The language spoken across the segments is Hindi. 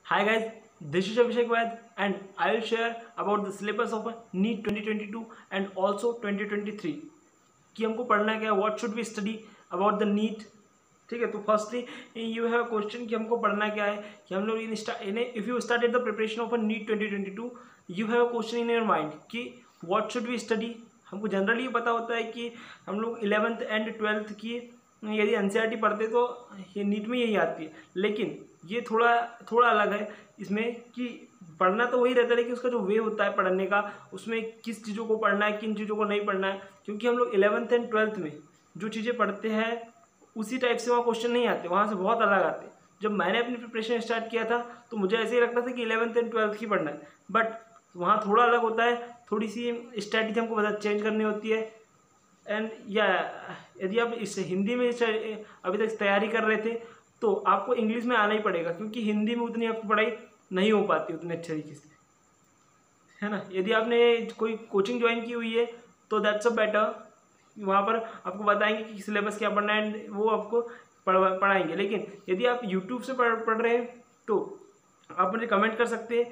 Hi guys, this is Abhishek Vaid and I will share about the syllabus of NEET 2022 and also 2023 कि हमको पढ़ना क्या है, what should we study about the NEET. ठीक है, तो firstly you have a question कि हमको पढ़ना क्या है कि हम लोग if you started the preparation of NEET 2022 you have a question in your mind कि व्हाट शुड वी स्टडी। हमको जनरली ये पता होता है कि हम लोग 11th एंड 12th की यदि एनसीईआरटी पढ़ते तो ये नीट में यही आती है, लेकिन ये थोड़ा थोड़ा अलग है इसमें कि पढ़ना तो वही रहता है, लेकिन उसका जो वे होता है पढ़ने का, उसमें किस चीज़ों को पढ़ना है किन चीज़ों को नहीं पढ़ना है, क्योंकि हम लोग 11th एंड 12th में जो चीज़ें पढ़ते हैं उसी टाइप से वहाँ क्वेश्चन नहीं आते, वहाँ से बहुत अलग आते हैं। जब मैंने अपनी प्रिपरेशन स्टार्ट किया था तो मुझे ऐसे ही लगता था कि 11th एंड 12th की पढ़ना है, बट वहाँ थोड़ा अलग होता है, थोड़ी सी स्ट्रैटेजी हमको चेंज करनी होती है। एंड या यदि आप इस हिंदी में अभी तक तैयारी कर रहे थे तो आपको इंग्लिश में आना ही पड़ेगा, क्योंकि हिंदी में उतनी आपकी पढ़ाई नहीं हो पाती उतने अच्छे तरीके से, है ना। यदि आपने कोई कोचिंग ज्वाइन की हुई है तो दैट्स अ बेटर, वहाँ पर आपको बताएंगे कि सिलेबस क्या पढ़ना है एंड वो आपको पढ़ाएंगे। लेकिन यदि आप यूट्यूब से पढ़ रहे हैं तो आप मुझे कमेंट कर सकते हैं,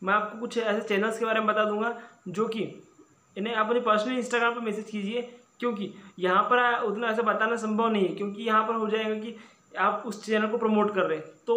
मैं आपको कुछ ऐसे चैनल्स के बारे में बता दूंगा जो कि इन्हें आप मुझे पर्सनली इंस्टाग्राम पर मैसेज कीजिए, क्योंकि यहाँ पर उतना ऐसा बताना संभव नहीं है, क्योंकि यहाँ पर हो जाएगा कि आप उस चैनल को प्रमोट कर रहे हैं तो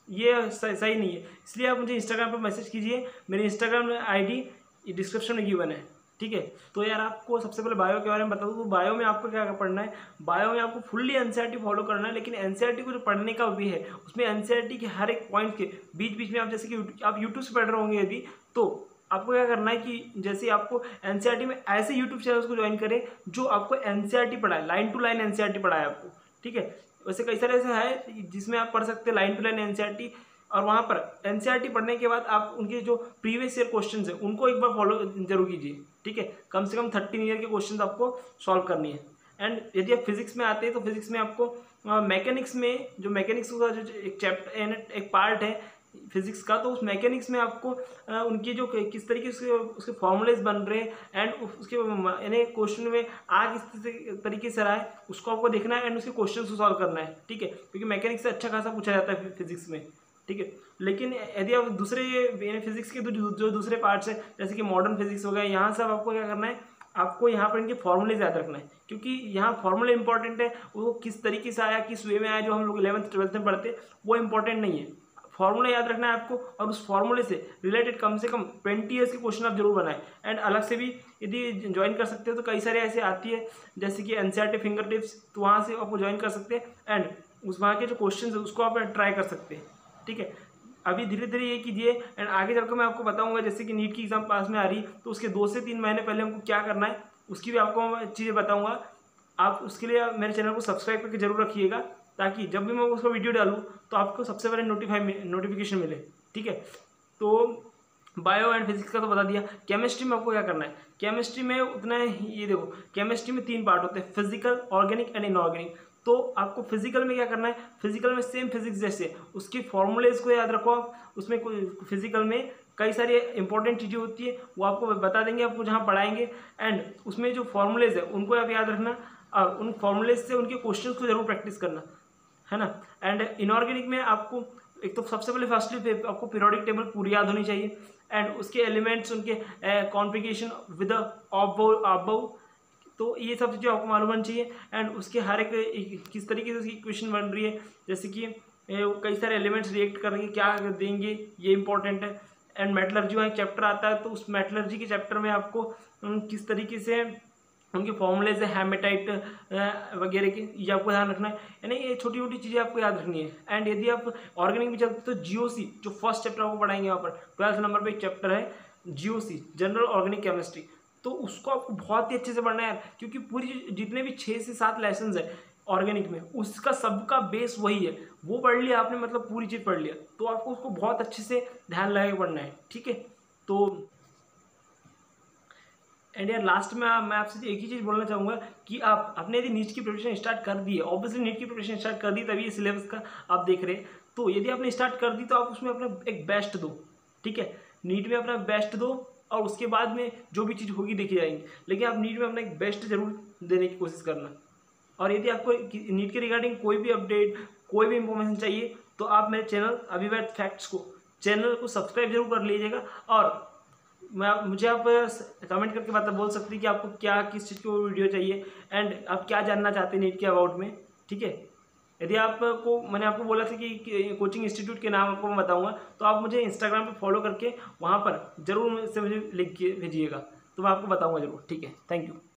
ये सही नहीं है। इसलिए आप मुझे इंस्टाग्राम पर मैसेज कीजिए, मेरी इंस्टाग्राम आईडी डिस्क्रिप्शन में गिवन है, ठीक है। तो यार आपको सबसे पहले बायो के बारे में बता दूँ, तो बायो में आपको क्या पढ़ना है। बायो में आपको फुल्ली एनसीईआरटी फॉलो करना है, लेकिन एनसीईआरटी को जो पढ़ने का वे है उसमें एनसीईआरटी के हर एक पॉइंट के बीच बीच में आप जैसे कि आप यूट्यूब से पढ़ रहे होंगे यदि, तो आपको क्या करना है कि जैसे आपको एनसीईआरटी में ऐसे यूट्यूब चैनल्स को ज्वाइन करें जो आपको एनसीईआरटी पढ़ाए, लाइन टू लाइन एनसीईआरटी पढ़ाए आपको, ठीक है। वैसे कई सारे ऐसे है जिसमें आप पढ़ सकते हैं लाइन टू लाइन एनसीईआरटी, और वहाँ पर एनसीईआरटी पढ़ने के बाद आप उनके जो प्रीवियस ईयर क्वेश्चन है उनको एक बार फॉलो जरूर कीजिए, ठीक है। कम से कम 13 ईयर के क्वेश्चन आपको सॉल्व करनी है। एंड यदि आप फिजिक्स में आते हैं तो फिजिक्स में आपको मैकेनिक्स में जो मैकेनिक्स का जो एक चैप्टर एक पार्ट है फिजिक्स का, तो उस मैकेनिक्स में आपको उनकी जो किस तरीके से उसके फॉर्मूलेज बन रहे हैं एंड उसके यानी क्वेश्चन में किस तरीके से रहा है उसको आपको देखना है एंड उसके क्वेश्चन को सॉल्व करना है, ठीक है। क्योंकि मैकेनिक्स से अच्छा खासा पूछा जाता है फिजिक्स में, ठीक है। लेकिन यदि आप दूसरे फिजिक्स के जो दूसरे पार्ट्स हैं जैसे कि मॉडर्न फिजिक्स हो गया, यहाँ सब आपको क्या करना है, आपको यहाँ पर इनके फॉर्मूले याद रखना है, क्योंकि यहाँ फॉर्मूले इंपॉर्टेंट है, वो किस तरीके से आया किस वे में आया जो हम लोग 11th 12th में पढ़ते वो इंपॉर्टेंट नहीं है। फॉर्मूला याद रखना है आपको, और उस फॉर्मूले से रिलेटेड कम से कम 20 ईयर्स के क्वेश्चन आप जरूर बनाएं। एंड अलग से भी यदि ज्वाइन कर सकते हो तो कई सारे ऐसे आती है जैसे कि एनसीईआरटी फिंगर टिप्स, तो वहाँ से आपको ज्वाइन कर सकते हैं एंड उस वहाँ के जो क्वेश्चन है उसको आप ट्राई कर सकते हैं, ठीक है। अभी धीरे धीरे ये कीजिए एंड आगे चलकर मैं आपको बताऊंगा जैसे कि नीट की एग्जाम पास में आ रही तो उसके 2 से 3 महीने पहले हमको क्या करना है उसकी भी आपको चीज़ें बताऊंगा। आप उसके लिए मेरे चैनल को सब्सक्राइब करके जरूर रखिएगा, ताकि जब भी मैं उसका वीडियो डालूँ तो आपको सबसे पहले नोटिफिकेशन मिले, ठीक है। तो बायो एंड फिजिक्स का तो बता दिया। केमिस्ट्री में आपको क्या करना है, केमिस्ट्री में उतना ये देखो, केमिस्ट्री में 3 पार्ट होते हैं, फिजिकल, ऑर्गेनिक एंड इनऑर्गेनिक। तो आपको फिजिकल में क्या करना है, फिजिकल में सेम फिजिक्स जैसे उसके फॉर्मूलेज को याद रखो आप, उसमें फिजिकल में कई सारी इंपॉर्टेंट चीज़ें होती है वो आपको बता देंगे, आपको जहाँ पढ़ाएंगे एंड उसमें जो फॉर्मूलेज है उनको आप याद रखना और उन फॉर्मूलेज से उनके क्वेश्चंस को जरूर प्रैक्टिस करना, है ना। एंड इनऑर्गेनिक में आपको एक तो सबसे पहले फर्स्टली आपको पीरियोडिक टेबल पूरी याद होनी चाहिए एंड उसके एलिमेंट्स उनके कॉन्फ़िगरेशन विद अबव, तो ये सब चीज़ें आपको मालूम होनी चाहिए एंड उसके हर एक किस तरीके से उसकी इक्वेशन बन रही है, जैसे कि कई सारे एलिमेंट्स रिएक्ट करेंगे क्या देंगे ये इंपॉर्टेंट है। एंड मेटलर्जी वहाँ एक चैप्टर आता है, तो उस मेटलर्जी के चैप्टर में आपको किस तरीके से उनके फॉर्मूलेज है हेमेटाइट वगैरह के ये आपको ध्यान रखना है, यानी ये छोटी छोटी चीज़ें आपको याद रखनी है। एंड यदि आप ऑर्गेनिक में चलते तो जीओसी जो फर्स्ट चैप्टर आपको पढ़ाएंगे, वहाँ पर 12th नंबर पे एक चैप्टर है जीओसी जनरल ऑर्गेनिक केमिस्ट्री, तो उसको आपको बहुत ही अच्छे से पढ़ना है यार, क्योंकि पूरी जितने भी 6 से 7 लेसन है ऑर्गेनिक में उसका सबका बेस वही है, वो पढ़ लिया आपने मतलब पूरी चीज़ पढ़ लिया, तो आपको उसको बहुत अच्छे से ध्यान लगा के पढ़ना है, ठीक है। तो एंड यार लास्ट में मैं आपसे एक ही चीज़ बोलना चाहूँगा कि आप अपने यदि नीट की प्रिपरेशन स्टार्ट कर दी है, ऑब्वियसली नीट की प्रिपरेशन स्टार्ट कर दी तभी ये सिलेबस का आप देख रहे हैं, तो यदि आपने स्टार्ट कर दी तो आप उसमें अपना एक बेस्ट दो, ठीक है। नीट में अपना बेस्ट दो और उसके बाद में जो भी चीज़ होगी देखी जाएंगी, लेकिन आप नीट में अपना एक बेस्ट जरूर देने की कोशिश करना। और यदि आपको नीट के रिगार्डिंग कोई भी अपडेट कोई भी इंफॉर्मेशन चाहिए तो आप मेरे चैनल अभिवैद फैक्ट्स को चैनल को सब्सक्राइब जरूर कर लीजिएगा। और मुझे आप कमेंट करके बात बोल सकते हैं कि आपको क्या किस चीज़ की वीडियो चाहिए एंड आप क्या जानना चाहते हैं नीट के अबाउट में, ठीक है। यदि आपको मैंने आपको बोला था कि कोचिंग इंस्टीट्यूट के नाम आपको मैं बताऊंगा, तो आप मुझे इंस्टाग्राम पे फॉलो करके वहाँ पर जरूर से मुझे लिंक भेजिएगा, तो मैं आपको बताऊंगा जरूर, ठीक है। Thank you.